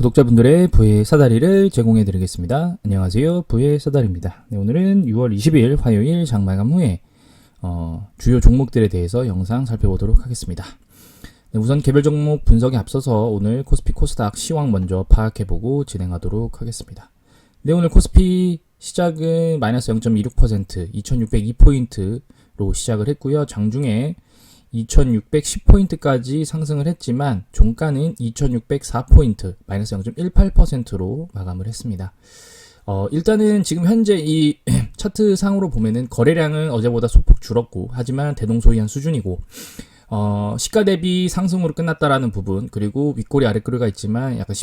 구독자분들의 부의 사다리를 제공해 드리겠습니다. 안녕하세요. 부의 사다리입니다. 네, 오늘은 6월 20일 화요일 장마감 후에 주요 종목들에 대해서 영상 살펴보도록 하겠습니다. 네, 우선 개별 종목 분석에 앞서서 오늘 코스피 코스닥 시황 먼저 파악해보고 진행하도록 하겠습니다. 네, 오늘 코스피 시작은 마이너스 0.26% 2602포인트로 시작을 했고요. 장중에 2610포인트까지 상승을 했지만 종가는 2604포인트 마이너스 0.18%로 마감을 했습니다. 일단은 지금 현재 이 차트 상으로 보면은 거래량은 어제보다 소폭 줄었고 하지만 대동소이한 수준이고 시가 대비 상승으로 끝났다라는 부분, 그리고 윗꼬리 아랫꼬리가 있지만 약간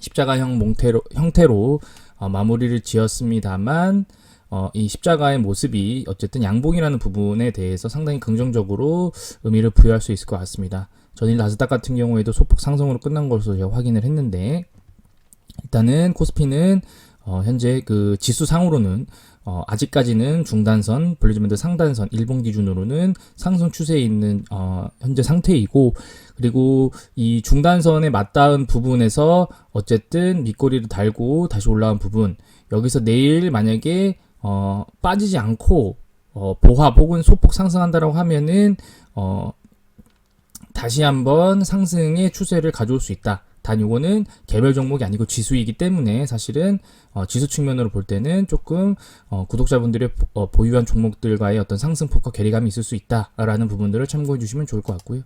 십자가형 형태로 마무리를 지었습니다만 이 십자가의 모습이 어쨌든 양봉이라는 부분에 대해서 상당히 긍정적으로 의미를 부여할 수 있을 것 같습니다. 전일 나스닥 같은 경우에도 소폭 상승으로 끝난 것으로 제가 확인을 했는데, 일단은 코스피는 현재 그 지수상으로는 아직까지는 중단선, 볼리지밴드 상단선 일봉 기준으로는 상승 추세에 있는 현재 상태이고, 그리고 이 중단선에 맞닿은 부분에서 어쨌든 밑꼬리를 달고 다시 올라온 부분, 여기서 내일 만약에 빠지지 않고 보합 혹은 소폭 상승한다라고 하면은 다시 한번 상승의 추세를 가져올 수 있다. 단 요거는 개별 종목이 아니고 지수이기 때문에 사실은 지수 측면으로 볼 때는 조금 구독자분들의 보유한 종목들과의 어떤 상승폭과 괴리감이 있을 수 있다라는 부분들을 참고해 주시면 좋을 것 같고요.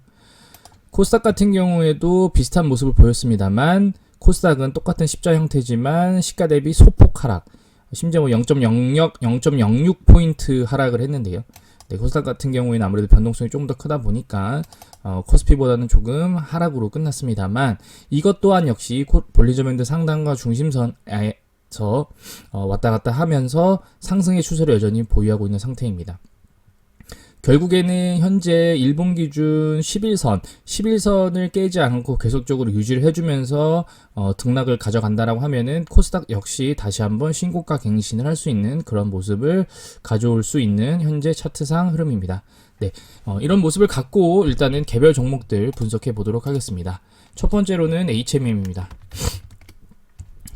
코스닥 같은 경우에도 비슷한 모습을 보였습니다만, 코스닥은 똑같은 십자 형태지만 시가 대비 소폭 하락, 심지어 0.06포인트 하락을 했는데요. 네, 코스닥 같은 경우에는 아무래도 변동성이 조금 더 크다 보니까 코스피보다는 조금 하락으로 끝났습니다만, 이것 또한 역시 볼리저밴드 상단과 중심선에서 왔다 갔다 하면서 상승의 추세를 여전히 보유하고 있는 상태입니다. 결국에는 현재 일봉 기준 11선을 깨지 않고 계속적으로 유지를 해주면서 등락을 가져간다라고 하면은 코스닥 역시 다시 한번 신고가 갱신을 할 수 있는 그런 모습을 가져올 수 있는 현재 차트상 흐름입니다. 네, 이런 모습을 갖고 일단은 개별 종목들 분석해 보도록 하겠습니다. 첫 번째로는 HMM입니다.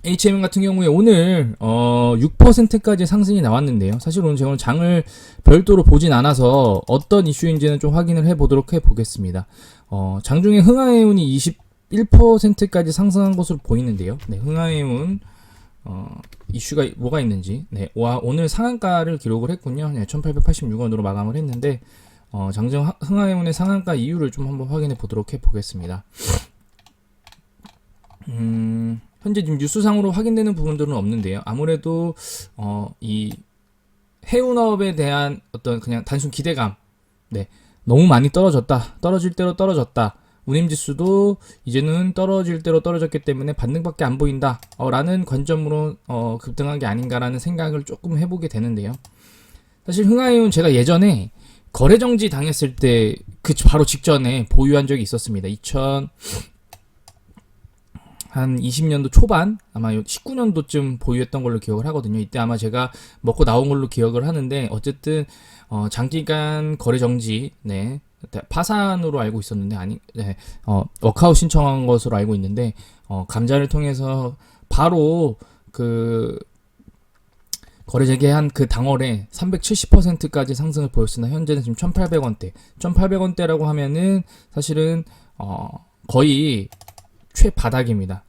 HMM 같은 경우에 오늘 6%까지 상승이 나왔는데요. 사실 오늘 제가 장을 별도로 보진 않아서 어떤 이슈인지는 좀 확인을 해보도록 해보겠습니다. 장중에 흥하해운이 21%까지 상승한 것으로 보이는데요. 네, 흥하해운 이슈가 뭐가 있는지, 네, 오늘 상한가를 기록을 했군요. 네, 1886원으로 마감을 했는데 장중 흥하해운의 상한가 이유를 좀 한번 확인해 보도록 해보겠습니다. 현재 지금 뉴스상으로 확인되는 부분들은 없는데요. 아무래도 이 해운업에 대한 어떤 그냥 단순 기대감, 네, 너무 많이 떨어질 대로 떨어졌다. 운임지수도 이제는 떨어질 대로 떨어졌기 때문에 반등밖에 안 보인다 라는 관점으로 급등한 게 아닌가라는 생각을 조금 해보게 되는데요. 사실 흥하해운 제가 예전에 거래정지 당했을 때 그 바로 직전에 보유한 적이 있었습니다. 한 20년도 초반, 아마 19년도쯤 보유했던 걸로 기억을 하거든요. 이때 아마 제가 먹고 나온 걸로 기억을 하는데, 어쨌든 장기간 거래 정지, 네, 파산으로 알고 있었는데, 워크아웃 신청한 것으로 알고 있는데, 감자를 통해서 바로 그 거래 재개한 그 당월에 370%까지 상승을 보였으나 현재는 지금 1,800원대라고 하면은 사실은 거의 최바닥입니다.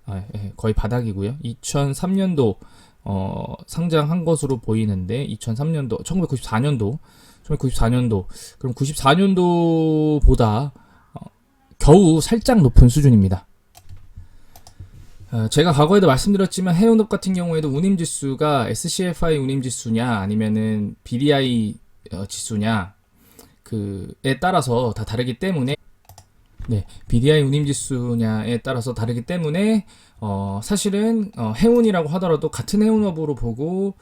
거의 바닥이고요. 2003년도 상장한 것으로 보이는데, 1994년도 그럼 94년도보다 겨우 살짝 높은 수준입니다. 제가 과거에도 말씀드렸지만 해운업 같은 경우에도 운임지수가 SCFI 운임지수냐 아니면은 BDI 지수냐 그에 따라서 다 다르기 때문에, 네, BDI 운임지수냐에 따라서 다르기 때문에 사실은 해운이라고 하더라도 같은 해운업으로 보고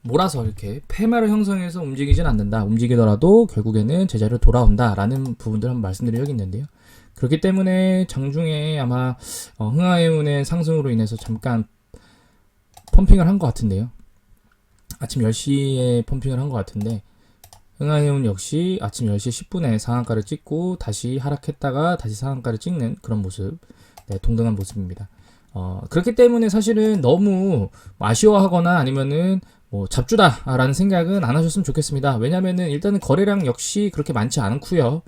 몰아서 이렇게 폐마를 형성해서 움직이진 않는다. 움직이더라도 결국에는 제자리로 돌아온다라는 부분들 한번 말씀드리겠는데요. 그렇기 때문에 장중에 아마 흥하해운의 상승으로 인해서 잠깐 펌핑을 한 것 같은데요. 아침 10시에 펌핑을 한 것 같은데, 흥하해운 역시 아침 10시 10분에 상한가를 찍고 다시 하락했다가 다시 상한가를 찍는 그런 모습, 네, 동등한 모습입니다. 그렇기 때문에 사실은 너무 아쉬워하거나 아니면은 뭐 잡주다라는 생각은 안 하셨으면 좋겠습니다. 왜냐면은 일단은 거래량 역시 그렇게 많지 않고요.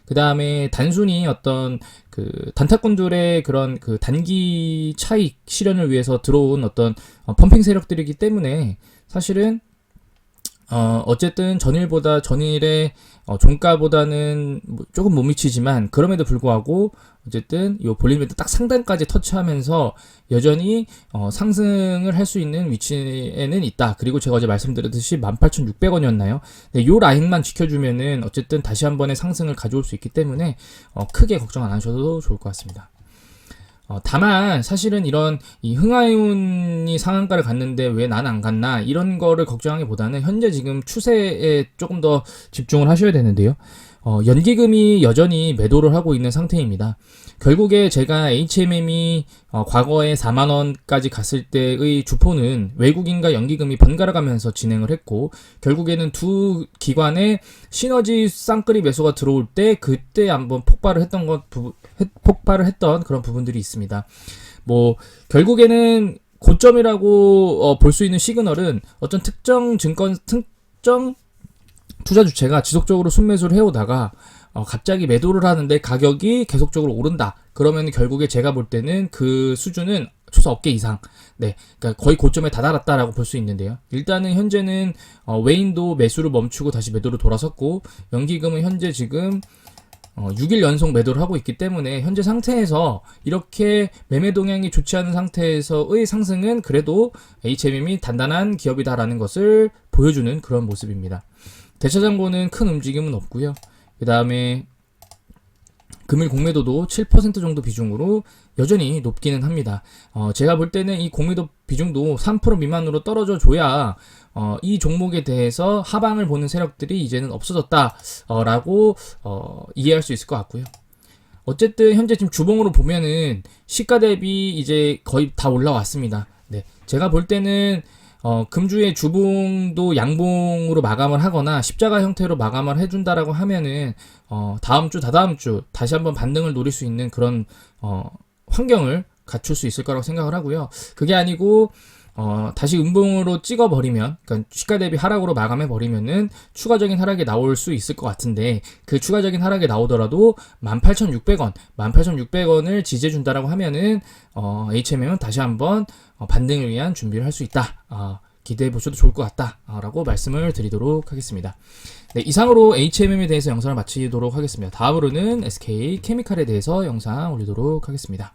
그 다음에 단순히 어떤 그 단타꾼들의 그런 그 단기 차익 실현을 위해서 들어온 어떤 펌핑 세력들이기 때문에 사실은 어쨌든 전일의 종가보다는 조금 못 미치지만 그럼에도 불구하고 어쨌든 이 볼린밴드 딱 상단까지 터치하면서 여전히 상승을 할 수 있는 위치에는 있다. 그리고 제가 어제 말씀드렸듯이 18,600원이었나요? 네, 요 라인만 지켜주면은 어쨌든 다시 한 번의 상승을 가져올 수 있기 때문에 크게 걱정 안 하셔도 좋을 것 같습니다. 다만 사실은 이런 이 흥하이온이 상한가를 갔는데 왜 난 안 갔나 이런 거를 걱정하기보다는 현재 지금 추세에 조금 더 집중을 하셔야 되는데요. 연기금이 여전히 매도를 하고 있는 상태입니다. 결국에 제가 HMM이 과거에 4만원까지 갔을 때의 주포는 외국인과 연기금이 번갈아 가면서 진행을 했고, 결국에는 두 기관의 시너지 쌍끌이 매수가 들어올 때 그때 한번 폭발을 했던 그런 부분들이 있습니다. 뭐 결국에는 고점이라고 볼 수 있는 시그널은 어떤 특정 투자 주체가 지속적으로 순매수를 해오다가 갑자기 매도를 하는데 가격이 계속적으로 오른다. 그러면 결국에 제가 볼 때는 그 수준은 초사 어깨 이상, 네, 그러니까 거의 고점에 다다랐다라고 볼 수 있는데요. 일단은 현재는 외인도 매수를 멈추고 다시 매도로 돌아섰고, 연기금은 현재 지금 6일 연속 매도를 하고 있기 때문에 현재 상태에서 이렇게 매매 동향이 좋지 않은 상태에서의 상승은 그래도 HMM이 단단한 기업이다라는 것을 보여주는 그런 모습입니다. 대차장고는 큰 움직임은 없고요. 그 다음에 금일 공매도도 7% 정도 비중으로 여전히 높기는 합니다. 제가 볼 때는 이 공매도 비중도 3% 미만으로 떨어져 줘야 이 종목에 대해서 하방을 보는 세력들이 이제는 없어졌다라고 이해할 수 있을 것 같고요. 어쨌든 현재 지금 주봉으로 보면은 시가 대비 이제 거의 다 올라왔습니다. 네, 제가 볼 때는 금주의 주봉도 양봉으로 마감을 하거나 십자가 형태로 마감을 해준다라고 하면은 다음 주, 다다음 주 다시 한번 반등을 노릴 수 있는 그런 환경을 갖출 수 있을 거라고 생각을 하고요. 그게 아니고 다시 음봉으로 찍어버리면, 그러니까 시가 대비 하락으로 마감해버리면은 추가적인 하락이 나올 수 있을 것 같은데, 그 추가적인 하락이 나오더라도 18,600원을 지지해준다라고 하면은 HMM은 다시 한번 반등을 위한 준비를 할 수 있다. 기대해 보셔도 좋을 것 같다. 라고 말씀을 드리도록 하겠습니다. 네, 이상으로 HMM에 대해서 영상을 마치도록 하겠습니다. 다음으로는 SK케미칼에 대해서 영상 올리도록 하겠습니다.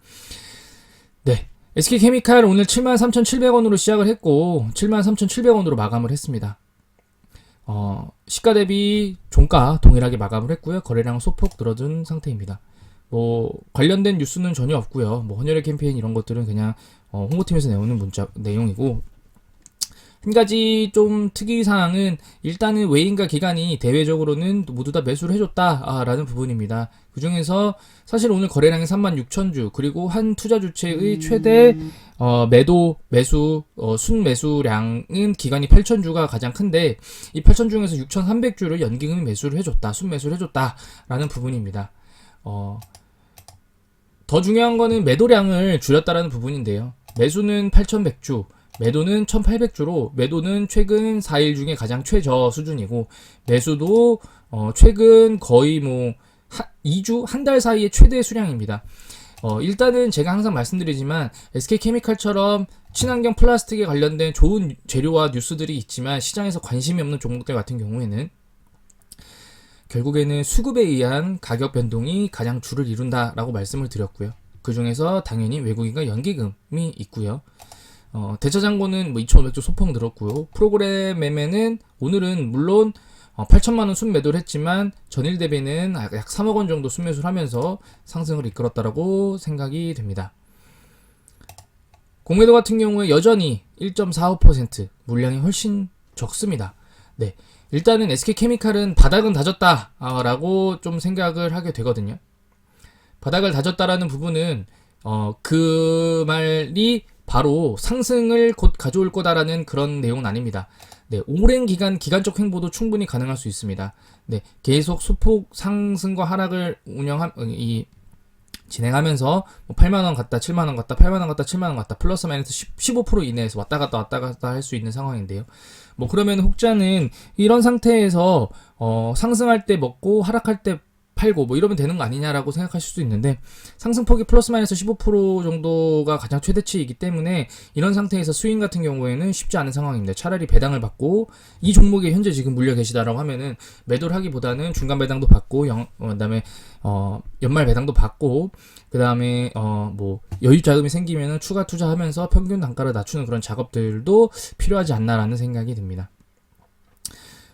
네. SK케미칼 오늘 73,700원으로 시작을 했고 73,700원으로 마감을 했습니다. 시가 대비 종가 동일하게 마감을 했고요. 거래량 소폭 늘어든 상태입니다. 뭐 관련된 뉴스는 전혀 없고요. 뭐 헌혈의 캠페인 이런 것들은 그냥 홍보팀에서 내오는 내용이고, 한 가지 좀 특이사항은 일단은 외인과 기관이 대외적으로는 모두 다 매수를 해줬다라는 부분입니다. 그 중에서 사실 오늘 거래량이 36,000주, 그리고 한 투자 주체의 최대 순매수량은 기관이 8,000주가 가장 큰데, 이 8,000 중에서 6,300주를 연기금이 매수를 해줬다, 순매수를 해줬다라는 부분입니다. 더 중요한 거는 매도량을 줄였다라는 부분인데요. 매수는 8,100주, 매도는 1,800주로, 매도는 최근 4일 중에 가장 최저 수준이고, 매수도 최근 거의 2주, 한 달 사이의 최대 수량입니다. 일단은 제가 항상 말씀드리지만 SK케미칼처럼 친환경 플라스틱에 관련된 좋은 재료와 뉴스들이 있지만 시장에서 관심이 없는 종목들 같은 경우에는 결국에는 수급에 의한 가격 변동이 가장 주를 이룬다라고 말씀을 드렸고요. 그 중에서 당연히 외국인과 연기금이 있고요. 대차장고는 2,500주 소폭 늘었고요. 프로그램 매매는 오늘은 물론 8천만원 순매도를 했지만 전일 대비는 약 3억원 정도 순매수를 하면서 상승을 이끌었다라고 생각이 됩니다. 공매도 같은 경우에 여전히 1.45%, 물량이 훨씬 적습니다. 네, 일단은 SK케미칼은 바닥은 다졌다라고 좀 생각을 하게 되거든요. 바닥을 다졌다라는 부분은 그 말이 바로 상승을 곧 가져올 거다라는 그런 내용은 아닙니다. 네, 오랜 기간적 횡보도 충분히 가능할 수 있습니다. 네, 계속 소폭 상승과 하락을 진행하면서 뭐 8만원 갔다 7만원 갔다 8만원 갔다 7만원 갔다 플러스 마이너스 15% 이내에서 왔다 갔다 할 수 있는 상황인데요. 뭐 그러면 혹자는 이런 상태에서 상승할 때 먹고 하락할 때 팔고 뭐 이러면 되는 거 아니냐라고 생각하실 수도 있는데, 상승폭이 플러스 마이너스 15% 정도가 가장 최대치이기 때문에 이런 상태에서 스윙 같은 경우에는 쉽지 않은 상황입니다. 차라리 배당을 받고 이 종목에 현재 지금 물려 계시다라고 하면은 매도를 하기보다는 중간 배당도 받고 그다음에 연말 배당도 받고 그다음에 뭐 여유 자금이 생기면은 추가 투자하면서 평균 단가를 낮추는 그런 작업들도 필요하지 않나라는 생각이 듭니다.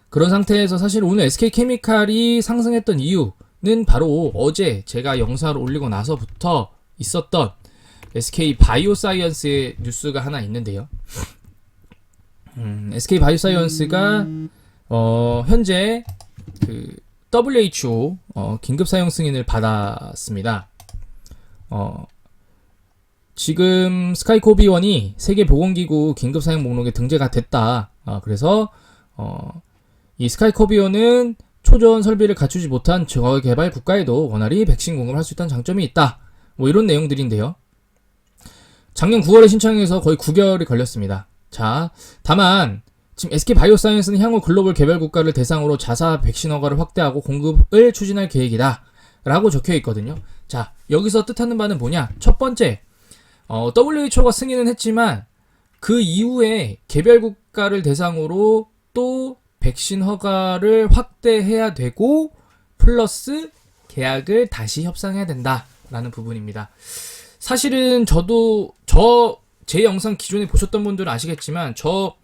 그런 상태에서 사실 오늘 SK케미칼이 상승했던 이유는 바로 어제 제가 영상을 올리고 나서부터 있었던 SK바이오사이언스의 뉴스가 하나 있는데요. SK바이오사이언스가 현재 그 WHO 긴급 사용 승인을 받았습니다. 지금 스카이코비1이 세계보건기구 긴급 사용 목록에 등재가 됐다. 그래서 이 스카이코비온은 초전 설비를 갖추지 못한 저개발 국가에도 원활히 백신 공급을 할 수 있다는 장점이 있다. 뭐 이런 내용들인데요. 작년 9월에 신청해서 거의 9개월이 걸렸습니다. 자, 다만 지금 SK바이오사이언스는 향후 글로벌 개발 국가를 대상으로 자사 백신 허가를 확대하고 공급을 추진할 계획이다 라고 적혀 있거든요. 자, 여기서 뜻하는 바는 뭐냐? 첫 번째, WHO가 승인은 했지만 그 이후에 개발 국가를 대상으로 또 백신 허가를 확대해야 되고 플러스 계약을 다시 협상해야 된다라는 부분입니다. 사실은 제 영상 기존에 보셨던 분들은 아시겠지만 저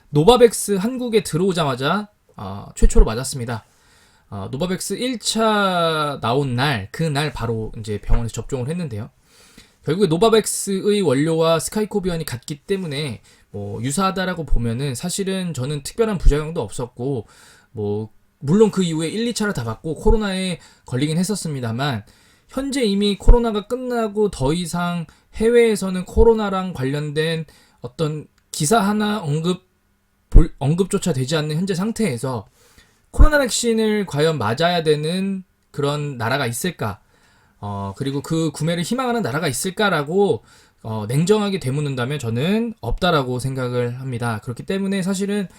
노바백스 한국에 들어오자마자 최초로 맞았습니다. 노바백스 1차 나온 날, 그날 바로 이제 병원에서 접종을 했는데요. 결국에 노바백스의 원료와 스카이코비언이 같기 때문에 뭐 유사하다라고 보면은 사실은 저는 특별한 부작용도 없었고, 뭐 물론 그 이후에 1, 2차를 다 받고 코로나에 걸리긴 했었습니다만 현재 이미 코로나가 끝나고 더 이상 해외에서는 코로나랑 관련된 어떤 기사 하나 언급조차 되지 않는 현재 상태에서 코로나 백신을 과연 맞아야 되는 그런 나라가 있을까? 그리고 그 구매를 희망하는 나라가 있을까라고 냉정하게 되묻는다면 저는 없다라고 생각을 합니다. 그렇기 때문에 사실은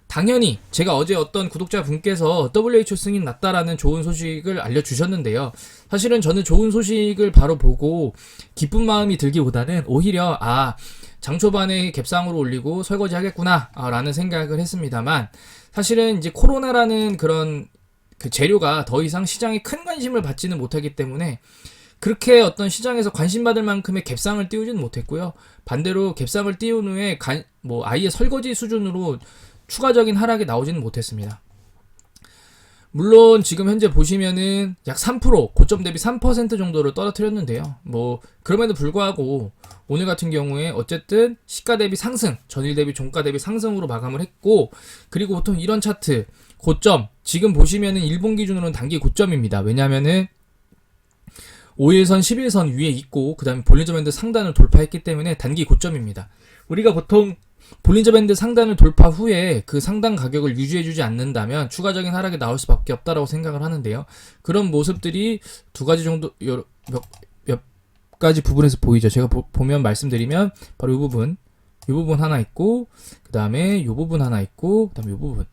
당연히 제가 어제 어떤 구독자분께서 WHO 승인 났다라는 좋은 소식을 알려주셨는데요. 사실은 저는 좋은 소식을 바로 보고 기쁜 마음이 들기보다는 오히려 장 초반에 갭상으로 올리고 설거지 하겠구나 라는 생각을 했습니다만, 사실은 이제 코로나라는 그런 그 재료가 더 이상 시장에 큰 관심을 받지는 못하기 때문에 그렇게 어떤 시장에서 관심받을 만큼의 갭상을 띄우지는 못했고요. 반대로 갭상을 띄운 후에 아예 설거지 수준으로 추가적인 하락이 나오지는 못했습니다. 물론 지금 현재 보시면은 약 3%, 고점 대비 3% 정도를 떨어뜨렸는데요. 뭐 그럼에도 불구하고 오늘 같은 경우에 어쨌든 시가 대비 상승, 전일 대비 종가 대비 상승으로 마감을 했고, 그리고 보통 이런 차트 고점, 지금 보시면은 일본 기준으로는 단기 고점입니다. 왜냐면은 5일선, 11선 위에 있고 그 다음에 볼린저 밴드 상단을 돌파했기 때문에 단기 고점입니다. 우리가 보통 볼린저 밴드 상단을 돌파 후에 그 상단 가격을 유지해주지 않는다면 추가적인 하락이 나올 수밖에 없다라고 생각을 하는데요. 그런 모습들이 두 가지 정도 몇 가지 부분에서 보이죠. 제가 보면 말씀드리면 바로 이 부분 하나 있고 그 다음에 이 부분 하나 있고 그 다음에 이 부분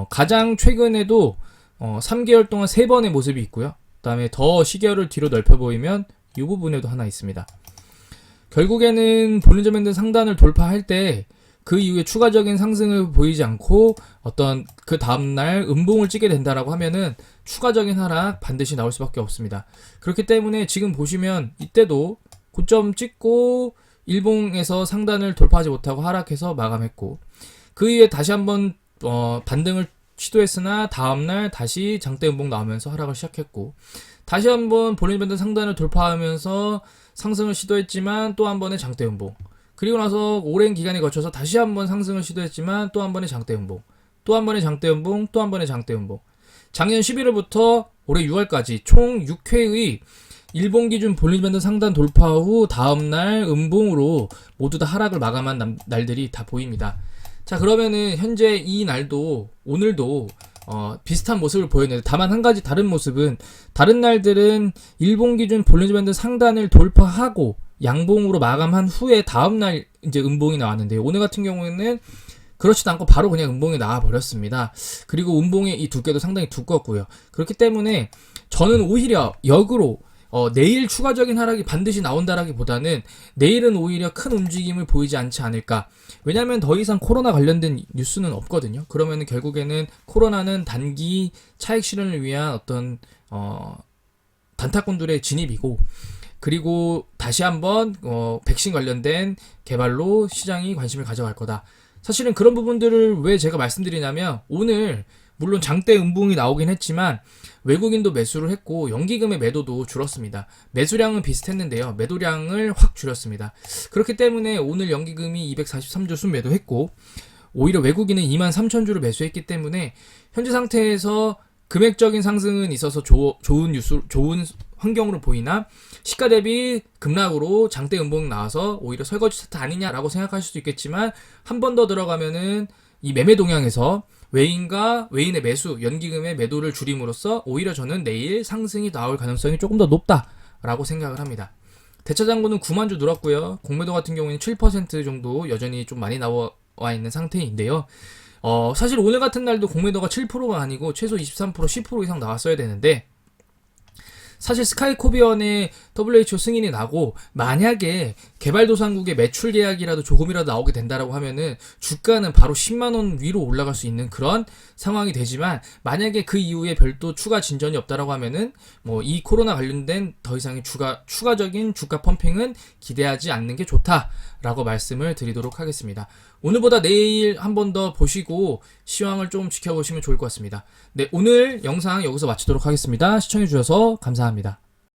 가장 최근에도 3개월 동안 3번의 모습이 있고요. 그 다음에 더 시계열을 뒤로 넓혀 보이면 이 부분에도 하나 있습니다. 결국에는 볼린저 밴드 상단을 돌파할 때 그 이후에 추가적인 상승을 보이지 않고 어떤 그 다음날 음봉을 찍게 된다라고 하면은 추가적인 하락 반드시 나올 수밖에 없습니다. 그렇기 때문에 지금 보시면 이때도 고점 찍고 일봉에서 상단을 돌파하지 못하고 하락해서 마감했고, 그 이후에 다시 한번 반등을 시도했으나 다음날 다시 장대 음봉 나오면서 하락을 시작했고, 다시 한번 볼린저 밴드 상단을 돌파하면서 상승을 시도했지만 또 한 번의 장대 음봉, 그리고 나서 오랜 기간에 거쳐서 다시 한번 상승을 시도했지만 또 한 번의 장대 음봉, 또 한 번의 장대 음봉, 또 한 번의 장대 음봉. 작년 11월부터 올해 6월까지 총 6회의 일본 기준 볼린저 밴드 상단 돌파 후 다음날 음봉으로 모두 다 하락을 마감한 날들이 다 보입니다. 자, 그러면은 현재 이 날도 오늘도 비슷한 모습을 보였는데, 다만 한 가지 다른 모습은, 다른 날들은 일본 기준 볼린저 밴드 상단을 돌파하고 양봉으로 마감한 후에 다음날 이제 음봉이 나왔는데요. 오늘 같은 경우에는 그렇지도 않고 바로 그냥 음봉이 나와 버렸습니다. 그리고 음봉의 이 두께도 상당히 두껍고요. 그렇기 때문에 저는 오히려 역으로 내일 추가적인 하락이 반드시 나온다라기보다는 내일은 오히려 큰 움직임을 보이지 않지 않을까. 왜냐하면 더 이상 코로나 관련된 뉴스는 없거든요. 그러면 결국에는 코로나는 단기 차익 실현을 위한 어떤 단타꾼들의 진입이고, 그리고 다시 한번 백신 관련된 개발로 시장이 관심을 가져갈 거다. 사실은 그런 부분들을 왜 제가 말씀드리냐면, 오늘 물론 장대 음봉이 나오긴 했지만 외국인도 매수를 했고 연기금의 매도도 줄었습니다. 매수량은 비슷했는데요, 매도량을 확 줄였습니다. 그렇기 때문에 오늘 연기금이 243주 순매도했고, 오히려 외국인은 23,000주를 매수했기 때문에 현재 상태에서 금액적인 상승은 있어서 좋은 환경으로 보이나, 시가 대비 급락으로 장대 음봉 나와서 오히려 설거지 차트 아니냐라고 생각하실 수도 있겠지만, 한 번 더 들어가면은 이 매매 동향에서 외인과 외인의 매수, 연기금의 매도를 줄임으로써 오히려 저는 내일 상승이 나올 가능성이 조금 더 높다라고 생각을 합니다. 대차장고는 9만 주 늘었고요. 공매도 같은 경우에는 7% 정도 여전히 좀 많이 나와 있는 상태인데요. 사실 오늘 같은 날도 공매도가 7%가 아니고 최소 23%, 10% 이상 나왔어야 되는데, 사실 스카이코비언의 WHO 승인이 나고 만약에 개발도상국의 매출 계약이라도 조금이라도 나오게 된다라고 하면은 주가는 바로 10만원 위로 올라갈 수 있는 그런 상황이 되지만, 만약에 그 이후에 별도 추가 진전이 없다라고 하면은 이 코로나 관련된 더 이상의 추가적인 주가 펌핑은 기대하지 않는 게 좋다라고 말씀을 드리도록 하겠습니다. 오늘보다 내일 한 번 더 보시고 시황을 좀 지켜보시면 좋을 것 같습니다. 네, 오늘 영상 여기서 마치도록 하겠습니다. 시청해주셔서 감사합니다.